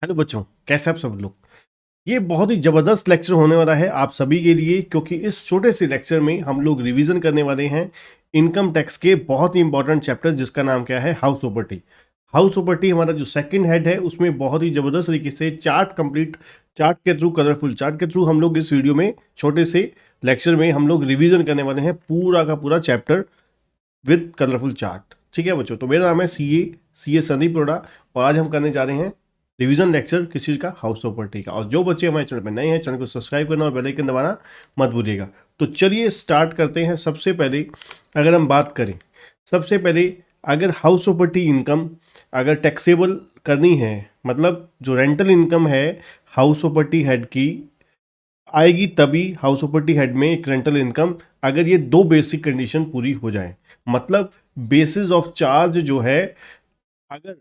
Hello बच्चों, कैसे आप सब लोग। ये बहुत ही ज़बरदस्त लेक्चर होने वाला है आप सभी के लिए, क्योंकि इस छोटे से लेक्चर में हम लोग रिवीजन करने वाले हैं इनकम टैक्स के बहुत ही इंपॉर्टेंट चैप्टर, जिसका नाम क्या है, हाउस प्रॉपर्टी। हाउस प्रॉपर्टी हमारा जो सेकंड हेड है, उसमें बहुत ही ज़बरदस्त तरीके से चार्ट के थ्रू, कलरफुल चार्ट के थ्रू हम लोग इस वीडियो में, छोटे से लेक्चर में हम लोग रिवीजन करने वाले हैं पूरा का पूरा चैप्टर विद कलरफुल चार्ट। ठीक है बच्चों, तो मेरा नाम है सी ए संदीप अरोड़ा, और आज हम करने जा रहे हैं रिवीजन लेक्चर किस चीज़ का, हाउस प्रॉपर्टी का। और जो बच्चे हमारे चैनल पर नए हैं, चैनल को सब्सक्राइब करना और बेल आइकन दबाना मत भूलिएगा। तो चलिए स्टार्ट करते हैं। सबसे पहले अगर हम बात करें, सबसे पहले अगर हाउस प्रॉपर्टी इनकम अगर टैक्सेबल करनी है, मतलब जो रेंटल इनकम है हाउस प्रॉपर्टी हेड की आएगी, तभी हाउस प्रॉपर्टी हेड में एक रेंटल इनकम, अगर ये दो बेसिक कंडीशन पूरी हो जाए, मतलब बेसिस ऑफ चार्ज जो है, अगर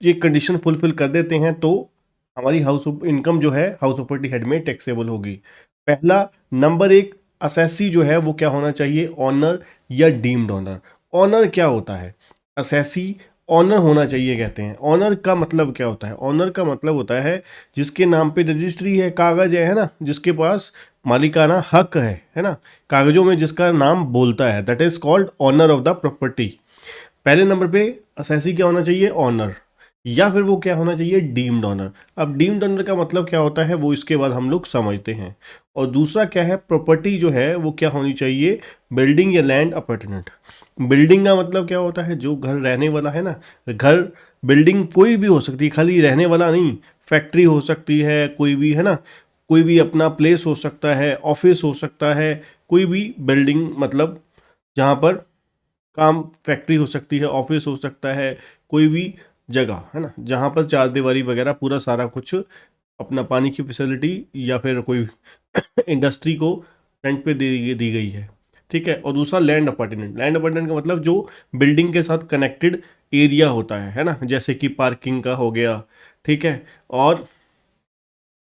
ये कंडीशन फुलफिल कर देते हैं, तो हमारी हाउस इनकम जो है हाउस प्रॉपर्टी हेड में टैक्सेबल होगी। पहला नंबर एक, असेसी जो है वो क्या होना चाहिए, ऑनर या डीम्ड ऑनर। ऑनर क्या होता है, असेसी ऑनर होना चाहिए कहते हैं। ऑनर का मतलब क्या होता है, ऑनर का मतलब होता है जिसके नाम पे रजिस्ट्री है, कागज है ना, जिसके पास मालिकाना हक है ना, कागजों में जिसका नाम बोलता है, that is called owner of the property. पहले नंबर पे असेसी क्या होना चाहिए, ऑनर, या फिर वो क्या होना चाहिए, डीम्ड ऑनर। अब डीम्ड ऑनर का मतलब क्या होता है वो इसके बाद हम लोग समझते हैं। और दूसरा क्या है, प्रॉपर्टी जो है वो क्या होनी चाहिए, बिल्डिंग या लैंड अपार्टमेंट। बिल्डिंग का मतलब क्या होता है, जो घर रहने वाला है ना, घर, बिल्डिंग कोई भी हो सकती है, खाली रहने वाला नहीं, फैक्ट्री हो सकती है कोई भी, है ना, कोई भी अपना प्लेस हो सकता है, ऑफिस हो सकता है, कोई भी बिल्डिंग, मतलब जहाँ पर काम, फैक्ट्री हो सकती है, ऑफिस हो सकता है, कोई भी जगह है ना जहाँ पर चार दीवारी वगैरह पूरा सारा कुछ, अपना पानी की फैसिलिटी या फिर कोई इंडस्ट्री को रेंट पे दी गई है। ठीक है। और दूसरा लैंड अपार्टमेंट। लैंड अपार्टमेंट का मतलब जो बिल्डिंग के साथ कनेक्टेड एरिया होता है ना, जैसे कि पार्किंग का हो गया, ठीक है, और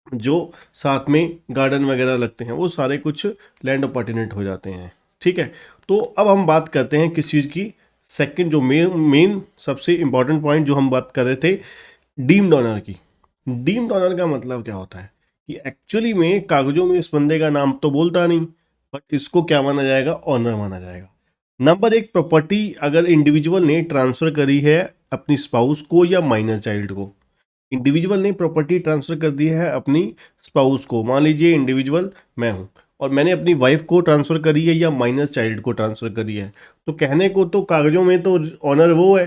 जो साथ में गार्डन वगैरह लगते हैं, वो सारे कुछ लैंड अपार्टमेंट हो जाते हैं। ठीक है। तो अब हम बात करते हैं किस चीज़ की, सेकंड जो मेन सबसे इंपॉर्टेंट पॉइंट जो हम बात कर रहे थे, डीम्ड ऑनर की। डीम्ड ऑनर का मतलब क्या होता है कि एक्चुअली में कागजों में इस बंदे का नाम तो बोलता नहीं, बट इसको क्या माना जाएगा, ऑनर माना जाएगा। नंबर एक, प्रॉपर्टी अगर इंडिविजुअल ने ट्रांसफर करी है अपनी स्पाउस को या माइनर चाइल्ड को। इंडिविजुअल ने प्रॉपर्टी ट्रांसफर कर दी है अपनी स्पाउस को, मान लीजिए इंडिविजुअल मैं हूँ और मैंने अपनी वाइफ को ट्रांसफर करी है या माइनर चाइल्ड को ट्रांसफर करी है, तो कहने को तो कागजों में तो ऑनर वो है,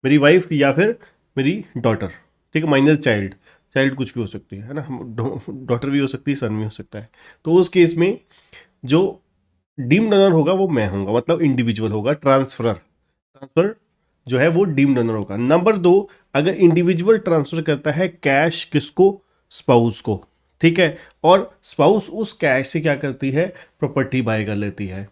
मेरी वाइफ या फिर मेरी डॉटर। ठीक है, माइनर चाइल्ड, चाइल्ड कुछ भी हो सकती है ना, डॉटर भी हो सकती है, सन भी हो सकता है। तो उस केस में जो डीम्ड ऑनर होगा वो मैं होऊंगा, मतलब इंडिविजुअल होगा, ट्रांसफर जो है वो डीम्ड ऑनर होगा। नंबर दो, अगर इंडिविजुअल ट्रांसफर करता है कैश, किसको, स्पाउस को, ठीक है, और स्पाउस उस कैश से क्या करती है, प्रॉपर्टी बाय कर लेती है।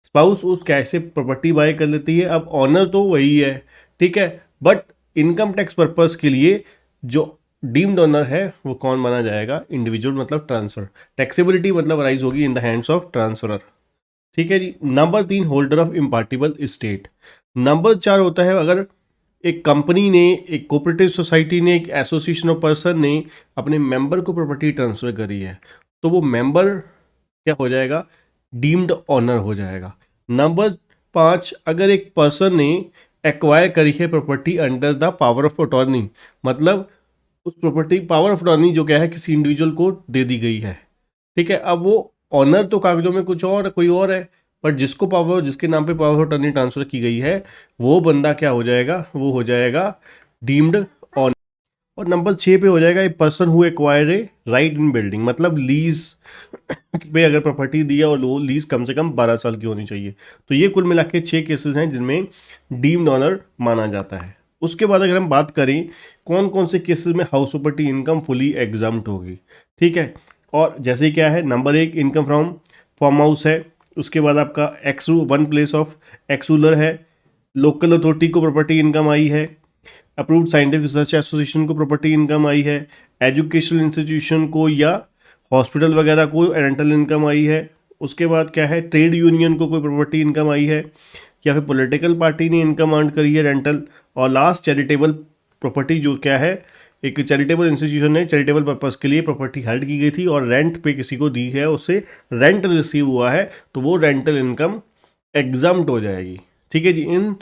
स्पाउस उस कैश से प्रॉपर्टी बाय कर लेती है। अब ऑनर तो वही है, ठीक है, बट इनकम टैक्स पर्पस के लिए जो डीम्ड ऑनर है वो कौन माना जाएगा, इंडिविजुअल, मतलब ट्रांसफर। टैक्सेबिलिटी मतलब राइज होगी in the hands of transferor. ठीक है जी। नंबर तीन, होल्डर ऑफ इम्पार्टिबल स्टेट। नंबर चार होता है, अगर एक कंपनी ने, एक कोऑपरेटिव सोसाइटी ने, एक एसोसिएशन ऑफ पर्सन ने अपने मेंबर को प्रॉपर्टी ट्रांसफर करी है, तो वो मेंबर क्या हो जाएगा, डीम्ड ऑनर हो जाएगा। नंबर पाँच, अगर एक पर्सन ने एक्वायर करी है property under the power of attorney, मतलब उस प्रॉपर्टी, पावर ऑफ अटॉर्नी जो क्या है, किसी इंडिविजुअल को दे दी गई है। ठीक है। अब वो ऑनर तो कागजों में कुछ और, कोई और है, पर जिसको पावर, जिसके नाम पे पावर ऑफ अटॉर्नी ट्रांसफर की गई है, वो बंदा क्या हो जाएगा, वो हो जाएगा डीम्ड ऑनर। और नंबर 6 पे हो जाएगा, a person who acquire a right in building, मतलब लीज पे अगर प्रॉपर्टी दिया और वो लीज कम से कम 12 साल की होनी चाहिए। तो ये कुल मिला के 6 केसेस हैं जिनमें डीम्ड ऑनर माना जाता है। उसके बाद अगर हम बात करें कौन कौन से केसेस में house property income fully exempt होगी, ठीक है, और जैसे क्या है, नंबर एक, इनकम फ्रॉम फार्म हाउस है, उसके बाद आपका एक्सू वन प्लेस ऑफ एक्सूलर है, लोकल अथॉरिटी को प्रॉपर्टी इनकम आई है, अप्रूव्ड साइंटिफिक रिसर्च एसोसिएशन को प्रॉपर्टी इनकम आई है, एजुकेशनल इंस्टीट्यूशन को या हॉस्पिटल वगैरह को रेंटल इनकम आई है, उसके बाद क्या है, ट्रेड यूनियन को कोई प्रॉपर्टी इनकम आई है, या फिर पॉलिटिकल पार्टी ने इनकम अर्न करी है रेंटल, और लास्ट चैरिटेबल प्रॉपर्टी जो क्या है, एक चैरिटेबल इंस्टीट्यूशन ने चैरिटेबल पर्पस के लिए प्रॉपर्टी हेल्ड की गई थी और रेंट पे किसी को दी है, उससे रेंट रिसीव हुआ है, तो वो रेंटल इनकम एग्जम्प्ट हो जाएगी। ठीक है जी, इन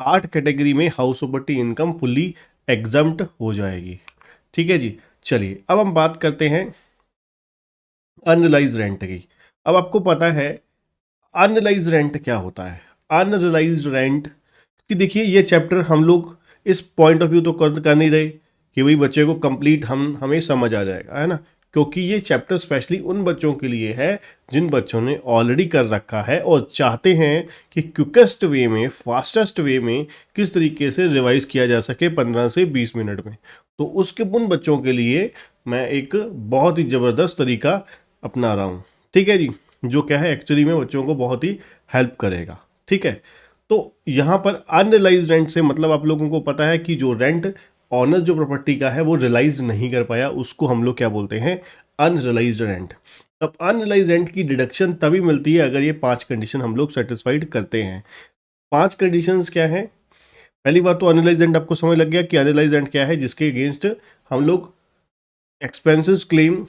8 कैटेगरी में house property income fully exempt हो जाएगी। ठीक है जी, चलिए अब हम बात करते हैं अनरिलाइज रेंट की। अब आपको पता है अनरिलाइज रेंट क्या होता है। अनरिलाइज रेंट कि देखिए ये चैप्टर हम लोग इस पॉइंट ऑफ व्यू तो कर नहीं रहे कि भाई बच्चे को कंप्लीट हमें समझ आ जाएगा, है ना, क्योंकि ये चैप्टर स्पेशली उन बच्चों के लिए है जिन बच्चों ने ऑलरेडी कर रखा है और चाहते हैं कि क्विकेस्ट वे में, फास्टेस्ट वे में किस तरीके से रिवाइज किया जा सके 15 से 20 मिनट में। तो उसके उन बच्चों के लिए मैं एक बहुत ही ज़बरदस्त तरीका अपना रहा हूँ। ठीक है जी, जो क्या है एक्चुअली में बच्चों को बहुत ही हेल्प करेगा। ठीक है, तो यहाँ पर अनरिलाइज रेंट से मतलब आप लोगों को पता है कि जो रेंट ऑनर जो प्रॉपर्टी का है वो रियलाइज नहीं कर पाया, उसको हम लोग क्या बोलते हैं, अनरियलाइज्ड रेंट। अब अनरियलाइज रेंट की डिडक्शन तभी मिलती है अगर ये 5 कंडीशन हम लोग सेटिस्फाइड करते हैं। 5 कंडीशंस क्या है? पहली बात तो अनरियलाइज रेंट आपको समझ लग गया कि अनरियलाइज रेंट क्या है, जिसके अगेंस्ट हम लोग expenses claim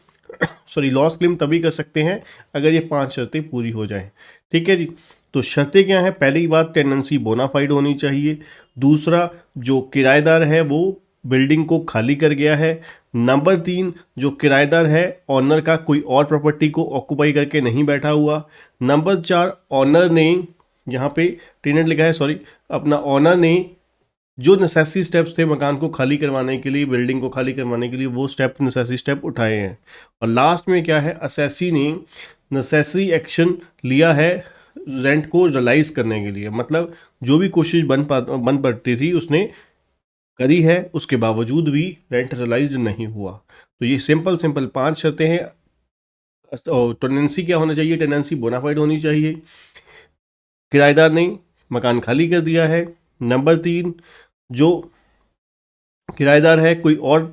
sorry loss claim तभी कर सकते हैं अगर ये 5 शर्तें पूरी हो जाएं। ठीक है जी, तो शर्तें क्या है? पहली बात टेनेंसी बोनाफाइड होनी चाहिए। दूसरा, जो किराएदार है वो बिल्डिंग को खाली कर गया है। नंबर 3, जो किराएदार है ऑनर का कोई और प्रॉपर्टी को ऑक्यूपाई करके नहीं बैठा हुआ। नंबर 4, ऑनर ने, यहाँ पे टेनेंट लिखा है सॉरी, अपना ऑनर ने जो नेसेसरी स्टेप्स थे मकान को खाली करवाने के लिए, बिल्डिंग को खाली करवाने के लिए, वो स्टेप नेसेसरी स्टेप उठाए हैं। और लास्ट में क्या है, असेसी ने नेसेसरी एक्शन लिया है रेंट को रियलाइज करने के लिए, मतलब जो भी कोशिश बन पड़ती थी उसने करी है, उसके बावजूद भी रेंट रियलाइज नहीं हुआ। तो ये सिंपल 5 शर्तें हैं। टेनेंसी क्या होना चाहिए? टेनेंसी बोनाफाइड होनी चाहिए, किराएदार ने मकान खाली कर दिया है। नंबर 3, जो किराएदार है कोई और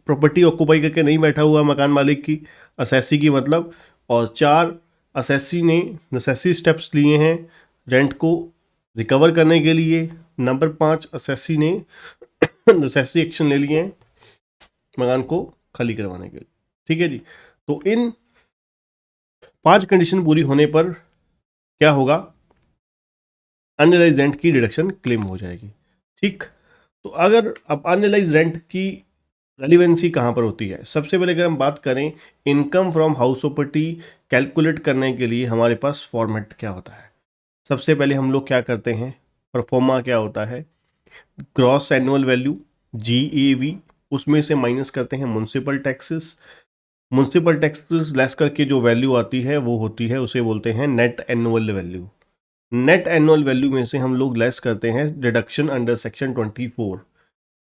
प्रॉपर्टी ऑक्यूपाई करके नहीं बैठा हुआ मकान मालिक की, असेसी की मतलब। और 4, असेसी ने नेसेसरी स्टेप्स लिए हैं रेंट को रिकवर करने के लिए। नंबर 5, असेसी ने नेसेसरी एक्शन ले लिए हैं मकान को खाली करवाने के लिए। ठीक है जी, तो इन 5 कंडीशन पूरी होने पर क्या होगा, अनरियलाइज रेंट की डिडक्शन क्लेम हो जाएगी। ठीक, तो अगर अब अनरियलाइज रेंट की रेलिवेंसी कहाँ पर होती है? सबसे पहले अगर हम बात करें income from house property calculate करने के लिए हमारे पास फॉर्मेट क्या होता है। सबसे पहले हम लोग क्या करते हैं, परफॉर्मा क्या होता है, ग्रॉस एनुअल वैल्यू GAV, उसमें से माइनस करते हैं municipal taxes. Municipal taxes less करके जो वैल्यू आती है वो होती है, उसे बोलते हैं net annual value. Net annual value में से हम लोग लेस करते हैं deduction under section 24।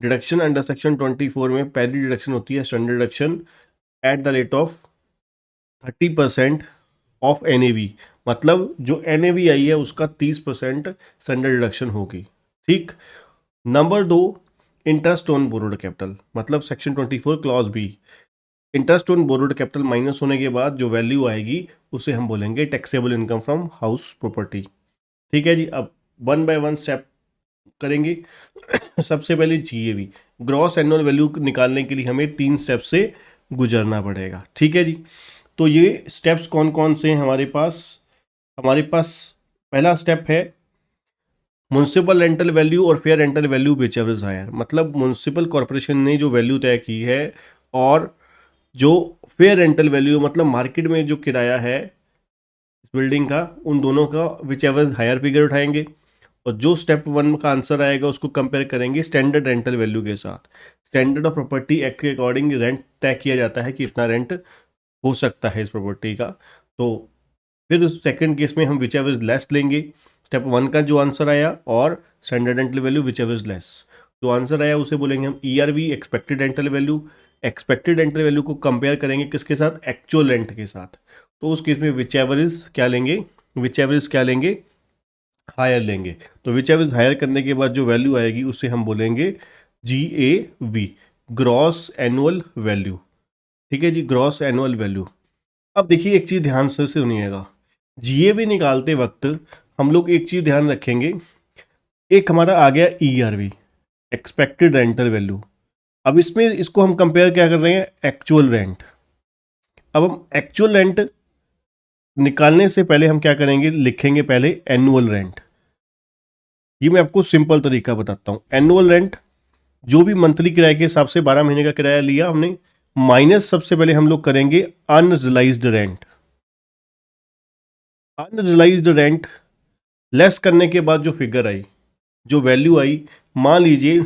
Deduction under section 24 में पहली डिडक्शन होती है standard deduction at the rate of 30% of NAV, मतलब जो NAV आई है उसका 30% स्टैंडर्ड डिडक्शन होगी। ठीक, number 2, interest on borrowed capital, मतलब section 24 clause B, interest on borrowed capital minus होने के बाद जो वैल्यू आएगी उसे हम बोलेंगे taxable income from house property. ठीक है जी, अब 1 बाय 1 स्टेप करेंगे। सबसे पहले GAV, ग्रॉस एनुअल वैल्यू निकालने के लिए हमें 3 स्टेप से गुजरना पड़ेगा। ठीक है जी, तो ये स्टेप्स कौन कौन से हैं हमारे पास? हमारे पास पहला स्टेप है म्युनिसिपल रेंटल वैल्यू और fair rental value whichever is higher, मतलब म्युनिसिपल कॉर्पोरेशन ने जो वैल्यू तय की है और जो फेयर रेंटल वैल्यू मतलब मार्केट में जो किराया है इस बिल्डिंग का, उन दोनों का विच एवर हायर फिगर उठाएंगे और जो स्टेप 1 का आंसर आएगा उसको कंपेयर करेंगे स्टैंडर्ड रेंटल वैल्यू के साथ। स्टैंडर्ड ऑफ प्रॉपर्टी एक्ट के अकॉर्डिंग रेंट तय किया जाता है कि इतना रेंट हो सकता है इस प्रॉपर्टी का। तो फिर सेकंड केस में हम विच एवर इज लेस लेंगे, स्टेप 1 का जो आंसर आया और standard rental value whichever is less, जो आंसर आया उसे बोलेंगे हम ERV, expected rental value. Expected rental value को कंपेयर करेंगे किसके साथ? एक्चुअल रेंट के साथ। तो उस केस में विच एवर इज क्या लेंगे, विच एवर इज क्या लेंगे, हायर लेंगे। तो विच एवर इज हायर करने के बाद जो वैल्यू आएगी उसे हम बोलेंगे GAV, ग्रॉस एनुअल वैल्यू। ठीक है जी, ग्रॉस एनुअल वैल्यू। अब देखिए एक चीज़ ध्यान से सुनिएगा, GAV निकालते वक्त हम लोग एक चीज़ ध्यान रखेंगे, एक हमारा आ गया ERV, एक्सपेक्टेड रेंटल वैल्यू, अब इसमें इसको हम कंपेयर क्या कर रहे हैं, एक्चुअल रेंट। अब हम एक्चुअल रेंट निकालने से पहले हम क्या करेंगे, लिखेंगे पहले एनुअल रेंट। ये मैं आपको सिंपल तरीका बताता हूँ। एनुअल रेंट जो भी मंथली किराए के हिसाब से 12 महीने का किराया लिया हमने, माइनस सबसे पहले हम लोग करेंगे unrealised rent. Unrealised rent less करने के बाद जो फिगर आई, जो वैल्यू आई, मान लीजिए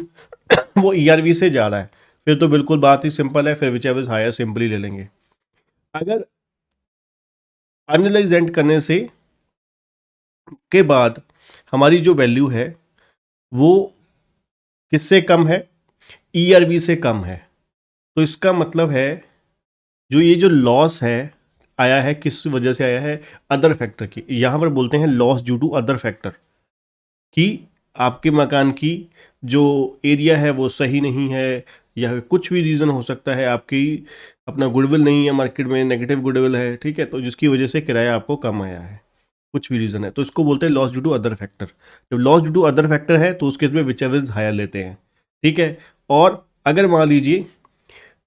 वो ईआरवी से जा रहा है, फिर तो बिल्कुल बात ही सिंपल है, फिर whichever is higher simply ले लेंगे। अगर अनरियलाइज रेंट करने से के बाद हमारी जो वैल्यू है वो किससे कम है, ईआरवी से कम है, तो इसका मतलब है जो ये जो लॉस है आया है, किस वजह से आया है, अदर फैक्टर की। यहां पर बोलते हैं loss due to other factor, कि आपके मकान की जो एरिया है वो सही नहीं है, या कुछ भी रीज़न हो सकता है, आपकी अपना गुडविल नहीं है मार्केट में, नेगेटिव गुडविल है, ठीक है, तो जिसकी वजह से किराया आपको कम आया है, कुछ भी रीज़न है, तो इसको बोलते हैं loss due to other factor. जब loss due to other factor है तो उस केस में विच एवर इज हायर लेते हैं, ठीक है। और अगर मान लीजिए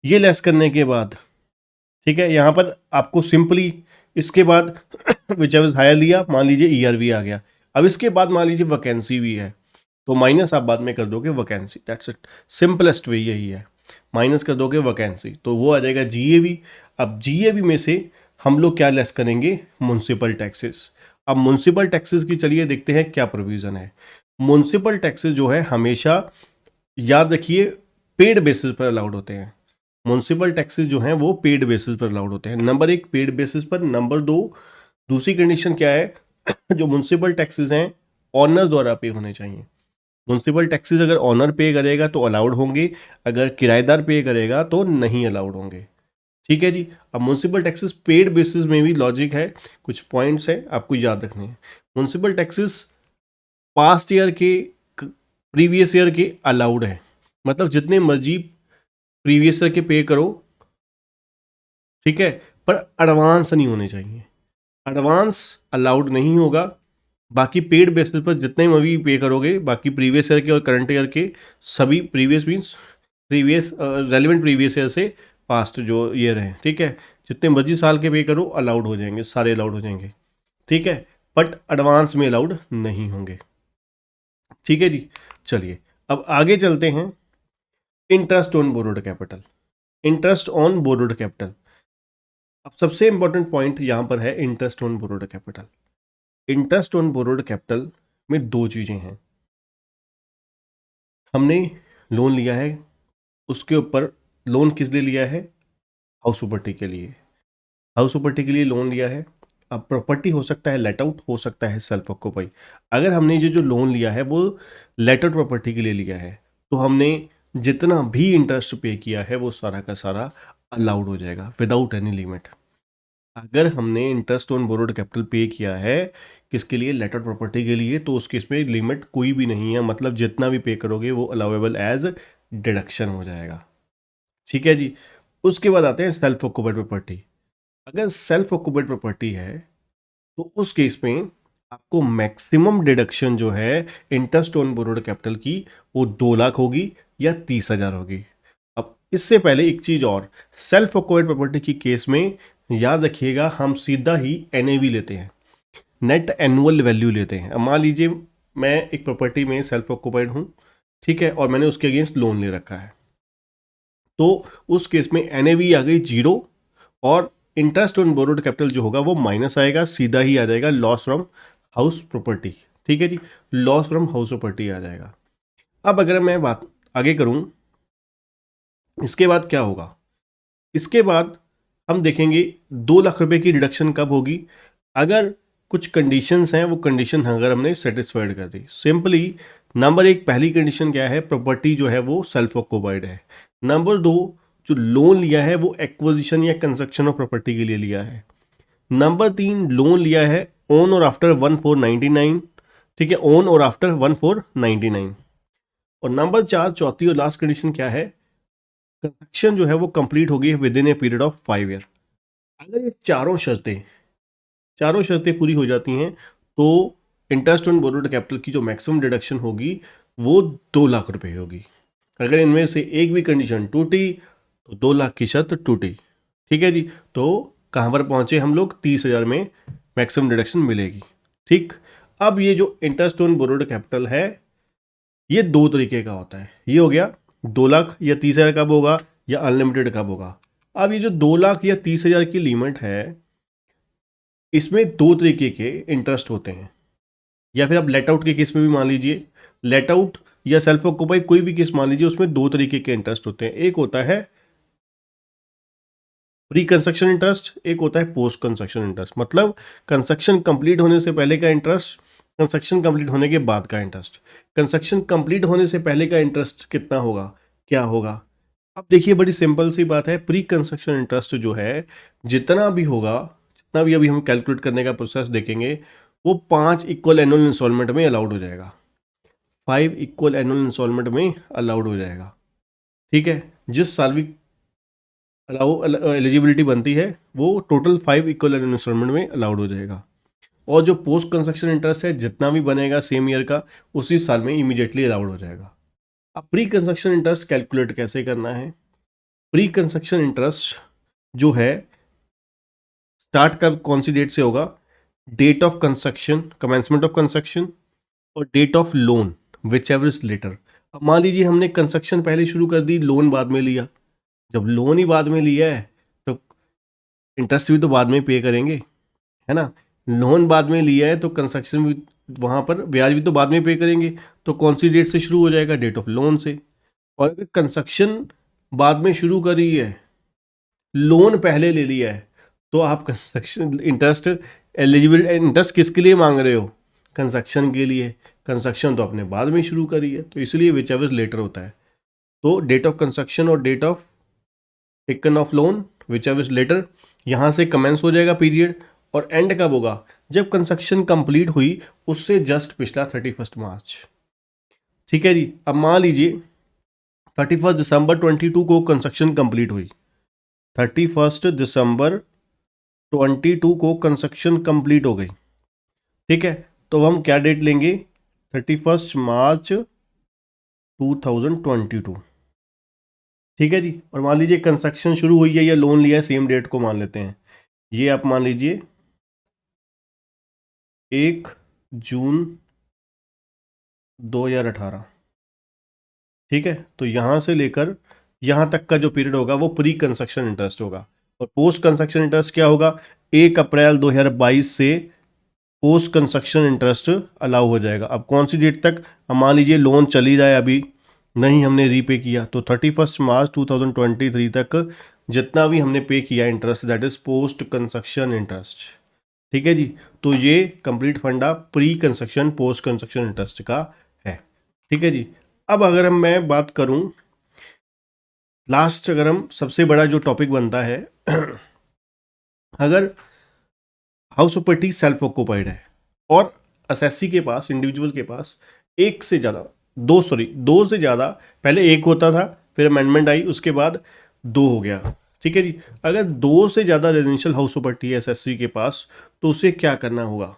ये लेस करने के बाद, ठीक है, यहाँ पर आपको सिंपली इसके बाद विच एवर इज हायर लिया, मान लीजिए ईआरवी आ गया। अब इसके बाद मान लीजिए वैकेंसी भी है, तो माइनस आप बाद में कर दोगे vacancy, that's it, simplest way यही है, माइनस कर दोगे वैकेंसी, तो वो आ जाएगा जीएवी। अब जीएवी में से हम लोग क्या लेस करेंगे, म्युनिसिपल टैक्सेस। अब म्युनिसिपल टैक्सेस की चलिए देखते हैं क्या प्रोविज़न है। म्युनिसिपल टैक्सेस जो है हमेशा याद रखिए पेड बेसिस पर अलाउड होते हैं। म्युनिसिपल टैक्सेस जो हैं वो पेड बेसिस पर अलाउड होते हैं, नंबर एक पेड बेसिस पर। नंबर दो, दूसरी कंडीशन क्या है जो म्युनिसिपल टैक्सेस हैं ऑनर द्वारा पे होने चाहिए। म्युनिसिपल टैक्सेस अगर ऑनर पे करेगा तो अलाउड होंगे, अगर किराएदार पे करेगा तो नहीं अलाउड होंगे, ठीक है जी। अब म्युनिसिपल टैक्सेस पेड बेसिस में भी लॉजिक है, कुछ पॉइंट्स हैं आपको याद रखने हैं। म्युनिसिपल टैक्सेस पास्ट ईयर के, प्रीवियस ईयर के अलाउड है, मतलब जितने मर्जी प्रीवियस ईयर के पे करो, ठीक है, पर एडवांस नहीं होने चाहिए, एडवांस अलाउड नहीं होगा। बाकी पेड बेसिस पर जितने भी पे करोगे, बाकी प्रीवियस ईयर के और करंट ईयर के सभी, previous means previous relevant previous year से पास्ट जो ईयर है, ठीक है, जितने मर्जी साल के पे करो अलाउड हो जाएंगे, सारे अलाउड हो जाएंगे, ठीक है, बट एडवांस में अलाउड नहीं होंगे, ठीक है जी। चलिए अब आगे चलते हैं, interest on borrowed capital. Interest on borrowed capital, अब सबसे इंपॉर्टेंट पॉइंट यहां पर है interest on borrowed capital. Interest on borrowed capital में दो चीजें हैं, हमने लोन लिया है, उसके ऊपर लोन किस लिए लिया है, हाउस प्रॉपर्टी के लिए, हाउस प्रॉपर्टी के लिए लोन लिया है। अब प्रॉपर्टी हो सकता है लेट आउट, हो सकता है सेल्फ ऑक्यूपाई। अगर हमने ये जो लोन लिया है वो लेट आउट प्रॉपर्टी के लिए लिया है, तो हमने जितना भी इंटरेस्ट पे किया है वो सारा का सारा अलाउड हो जाएगा विदाउट एनी लिमिट। अगर हमने इंटरेस्ट ऑन बोरोड कैपिटल पे किया है किसके लिए, लेट आउट प्रॉपर्टी के लिए, तो उसके इसमें लिमिट कोई भी नहीं है, मतलब जितना भी पे करोगे वो अलाउेबल एज डिडक्शन हो जाएगा, ठीक है जी। उसके बाद आते हैं सेल्फ ऑक्यूपाइड प्रॉपर्टी। अगर सेल्फ ऑक्यूपाइड प्रॉपर्टी है तो उस केस में आपको मैक्सिमम डिडक्शन जो है इंटरेस्ट ऑन बोरोड कैपिटल की वो 2 लाख होगी या 30,000 होगी। अब इससे पहले एक चीज और, सेल्फ ऑक्यूपाइड प्रॉपर्टी की केस में याद रखिएगा हम सीधा ही एनएवी लेते हैं, नेट एनुअल वैल्यू लेते हैं। अब मान लीजिए मैं एक प्रॉपर्टी में सेल्फ ऑक्यूपाइड हूँ, ठीक है, और मैंने उसके अगेंस्ट लोन ले रखा है, तो उस केस में एनएवी आ गई 0 और इंटरेस्ट ऑन बोरोड कैपिटल जो होगा वो माइनस आएगा, सीधा ही आ जाएगा लॉस फ्रॉम हाउस प्रॉपर्टी, ठीक है जी, लॉस फ्रॉम हाउस प्रॉपर्टी आ जाएगा। अब अगर मैं बात आगे करूं, इसके बाद क्या होगा, इसके बाद हम देखेंगे 2 लाख रुपए की डिडक्शन कब होगी, अगर कुछ कंडीशंस हैं, वो कंडीशन अगर हमने सेटिस्फाइड कर दी। सिंपली नंबर एक, पहली कंडीशन क्या है, प्रॉपर्टी जो है वो सेल्फ ऑक्यूपाइड है। नंबर दो, जो लोन लिया है वो एक्विजिशन या कंस्ट्रक्शन ऑफ प्रॉपर्टी के लिए लिया है। नंबर तीन, लोन लिया है ऑन और आफ्टर 1499, ठीक है, ऑन और आफ्टर 1499। और नंबर चार, चौथी और लास्ट कंडीशन क्या है, कंस्ट्रक्शन जो है वो कंप्लीट हो गई है with in a period of 5 year. अगर ये चारों शर्तें पूरी हो जाती हैं तो इंटरेस्ट ऑन बोरोड कैपिटल की जो मैक्सिमम डिडक्शन होगी वो 2 लाख रुपए होगी। अगर इनमें से एक भी कंडीशन टूटी तो 2 लाख की शर्त टूटी। ठीक है जी, तो कहाँ पर पहुंचे हम लोग, 30,000 में मैक्सिमम डिडक्शन मिलेगी। ठीक, अब ये जो इंटरेस्ट ऑन बोरोड कैपिटल है ये 2 तरीके का होता है। ये हो गया 2 लाख या 30,000 कब होगा, या अनलिमिटेड कब होगा। अब ये जो 2 लाख या 30,000 की लिमिट है इसमें 2 तरीके के इंटरेस्ट होते हैं, या फिर आप लेट आउट के केस में भी मान लीजिए, लेट आउट या सेल्फ ऑक्यूपाई कोई भी केस मान लीजिए, उसमें 2 तरीके के इंटरेस्ट होते हैं। एक होता है प्री कंस्ट्रक्शन इंटरेस्ट, एक होता है पोस्ट कंस्ट्रक्शन इंटरेस्ट। मतलब कंस्ट्रक्शन कंप्लीट होने से पहले का इंटरेस्ट, कंस्ट्रक्शन कंप्लीट होने के बाद का इंटरेस्ट। कंस्ट्रक्शन कंप्लीट होने से पहले का इंटरेस्ट कितना होगा, क्या होगा। अब देखिए बड़ी सिंपल सी बात है, प्री कंस्ट्रक्शन इंटरेस्ट जो है जितना भी होगा, जितना भी अभी हम कैलकुलेट करने का प्रोसेस देखेंगे, वो 5 इक्वल एनुअल इंस्टॉलमेंट में अलाउड हो जाएगा, 5 इक्वल एनुअल इंस्टॉलमेंट में अलाउड हो जाएगा। ठीक है, जिस साल भी अलाउ एलिजिबिलिटी बनती है वो टोटल 5 इक्वल इंस्टॉलमेंट में अलाउड हो जाएगा। और जो पोस्ट कंस्ट्रक्शन इंटरेस्ट है जितना भी बनेगा सेम ईयर का, उसी साल में इमीडिएटली अलाउड हो जाएगा। अब प्री कंस्ट्रक्शन इंटरेस्ट कैलकुलेट कैसे करना है। प्री कंस्ट्रक्शन इंटरेस्ट जो है स्टार्ट कब कौन सी डेट से होगा, date of construction, commencement of construction, और date of loan whichever is later. अब मान लीजिए हमने कंस्ट्रक्शन पहले शुरू कर दी, लोन बाद में लिया। जब लोन ही बाद में लिया है तो इंटरेस्ट भी तो बाद में पे करेंगे, है ना। लोन बाद में लिया है तो कंस्ट्रक्शन भी, वहाँ पर ब्याज भी तो बाद में पे करेंगे। तो कौन सी डेट से शुरू हो जाएगा, डेट ऑफ लोन से। और अगर कंस्ट्रक्शन बाद में शुरू करी है, लोन पहले ले लिया है, तो आप कंस्ट्रक्शन इंटरेस्ट एलिजिबल, इंटरेस्ट किसके लिए मांग रहे हो, कंस्ट्रक्शन के लिए। कंस्ट्रक्शन तो आपने बाद में शुरू करी है, तो इसलिए विच एवर लेटर होता है। तो डेट ऑफ कंस्ट्रक्शन और date of taken of loan whichever later, यहाँ से कमेंस हो जाएगा पीरियड। और एंड कब होगा, जब कंस्ट्रक्शन कंप्लीट हुई उससे जस्ट पिछला 31 मार्च। ठीक है जी, अब मान लीजिए 31 दिसंबर 22 को कंस्ट्रक्शन कंप्लीट हुई, 31 दिसंबर 22 को कंस्ट्रक्शन कंप्लीट हो गई। ठीक है, तो हम क्या डेट लेंगे, 31 मार्च 2022। ठीक है जी, और मान लीजिए कंस्ट्रक्शन शुरू हुई है या लोन लिया है, सेम डेट को मान लेते हैं। ये आप मान लीजिए 1 जून 2018। ठीक है, तो यहाँ से लेकर यहाँ तक का जो पीरियड होगा वो प्री कंस्ट्रक्शन इंटरेस्ट होगा। और पोस्ट कंस्ट्रक्शन इंटरेस्ट क्या होगा, 1 अप्रैल 2022 से पोस्ट कंस्ट्रक्शन इंटरेस्ट अलाउ हो जाएगा। अब कौन सी डेट तक, अब मान लीजिए लोन चल ही रहा है, अभी नहीं हमने रीपे किया, तो 31 मार्च 2023 तक जितना भी हमने पे किया interest, that is post construction interest. ठीक है जी, तो ये कंप्लीट फंडा pre construction post construction interest का है। ठीक है जी, अब अगर मैं बात करूं लास्ट, अगर हम सबसे बड़ा जो टॉपिक बनता है अगर हाउस प्रॉपर्टी सेल्फ ऑक्यूपाइड है और असेसी के पास, इंडिविजुअल के पास एक से ज़्यादा, दो से ज़्यादा, पहले एक होता था फिर अमेंडमेंट आई उसके बाद 2 हो गया। ठीक है जी, अगर 2 से ज़्यादा रेजिडेंशियल हाउस प्रॉपर्टी है एसएससी के पास, तो उसे क्या करना होगा,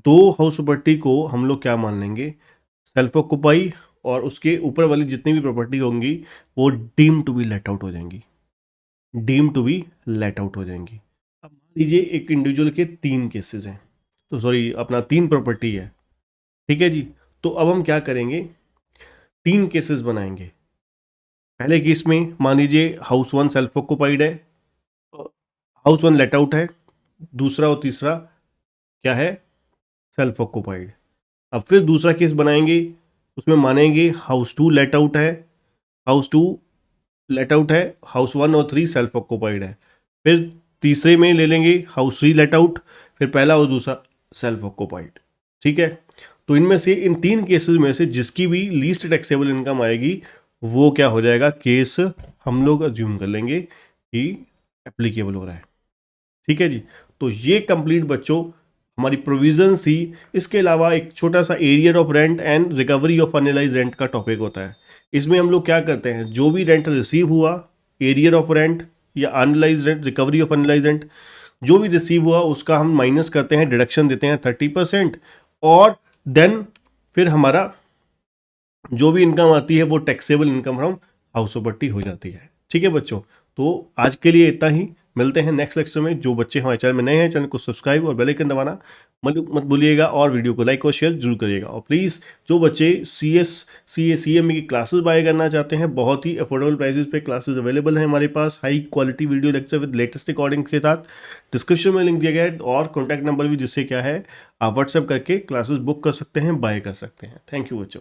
2 हाउस प्रॉपर्टी को हम लोग क्या मान लेंगे, सेल्फ ऑक्यूपाई, और उसके ऊपर वाली जितनी भी प्रॉपर्टी होंगी वो deem to be let out हो जाएंगी, deem to be let out हो जाएंगी। अब मान लीजिए एक इंडिविजुअल के 3 केसेस हैं, तो सॉरी अपना 3 प्रॉपर्टी है। ठीक है जी, तो अब हम क्या करेंगे, 3 केसेस बनाएंगे। पहले केस में मान लीजिए हाउस 1 सेल्फ ऑक्यूपाइड है, हाउस 1 लेट आउट है, दूसरा और तीसरा क्या है, सेल्फ ऑक्यूपाइड। अब फिर दूसरा केस बनाएंगे, उसमें मानेंगे हाउस 2 लेट आउट है, हाउस 2 लेट आउट है, हाउस 1 और 3 सेल्फ ऑक्यूपाइड है। फिर तीसरे में ले लेंगे हाउस 3 लेट आउट, फिर पहला और दूसरा सेल्फ ऑक्यूपाइड। ठीक है, तो इनमें से इन 3 केसेस में से जिसकी भी लीस्ट टैक्सेबल इनकम आएगी वो क्या हो जाएगा, केस हम लोग अज्यूम कर लेंगे कि एप्लीकेबल हो रहा है। ठीक है जी, तो ये कंप्लीट बच्चों हमारी प्रोविजन थी। इसके अलावा एक छोटा सा arrear of rent and recovery of analyse rent का टॉपिक होता है। इसमें हम लोग क्या करते हैं, जो भी रेंट रिसीव हुआ, एरियर ऑफ रेंट या analyse rent, recovery of analyse rent, जो भी रिसीव हुआ उसका हम माइनस करते हैं, डिडक्शन देते हैं 30%, और देन फिर हमारा जो भी इनकम आती है वो taxable income from house property हो जाती है। ठीक है बच्चों, तो आज के लिए इतना ही। मिलते हैं नेक्स्ट लेक्चर में। जो बच्चे हमारे चैनल में नए हैं, चैनल को सब्सक्राइब और बेल आइकन दबाना मत भूलिएगा, और वीडियो को लाइक और शेयर जरूर करिएगा। और प्लीज़ जो बच्चे CME की क्लासेस बाय करना चाहते हैं, बहुत ही अफोर्डेबल प्राइसेस पे क्लासेस अवेलेबल हैं हमारे पास, high quality video lecture with latest recording के साथ। डिस्क्रिप्शन में लिंक दिया गया है और कॉन्टैक्ट नंबर भी, जिससे क्या है आप व्हाट्सएप करके क्लासेस बुक कर सकते हैं, बाय कर सकते हैं। थैंक यू बच्चों।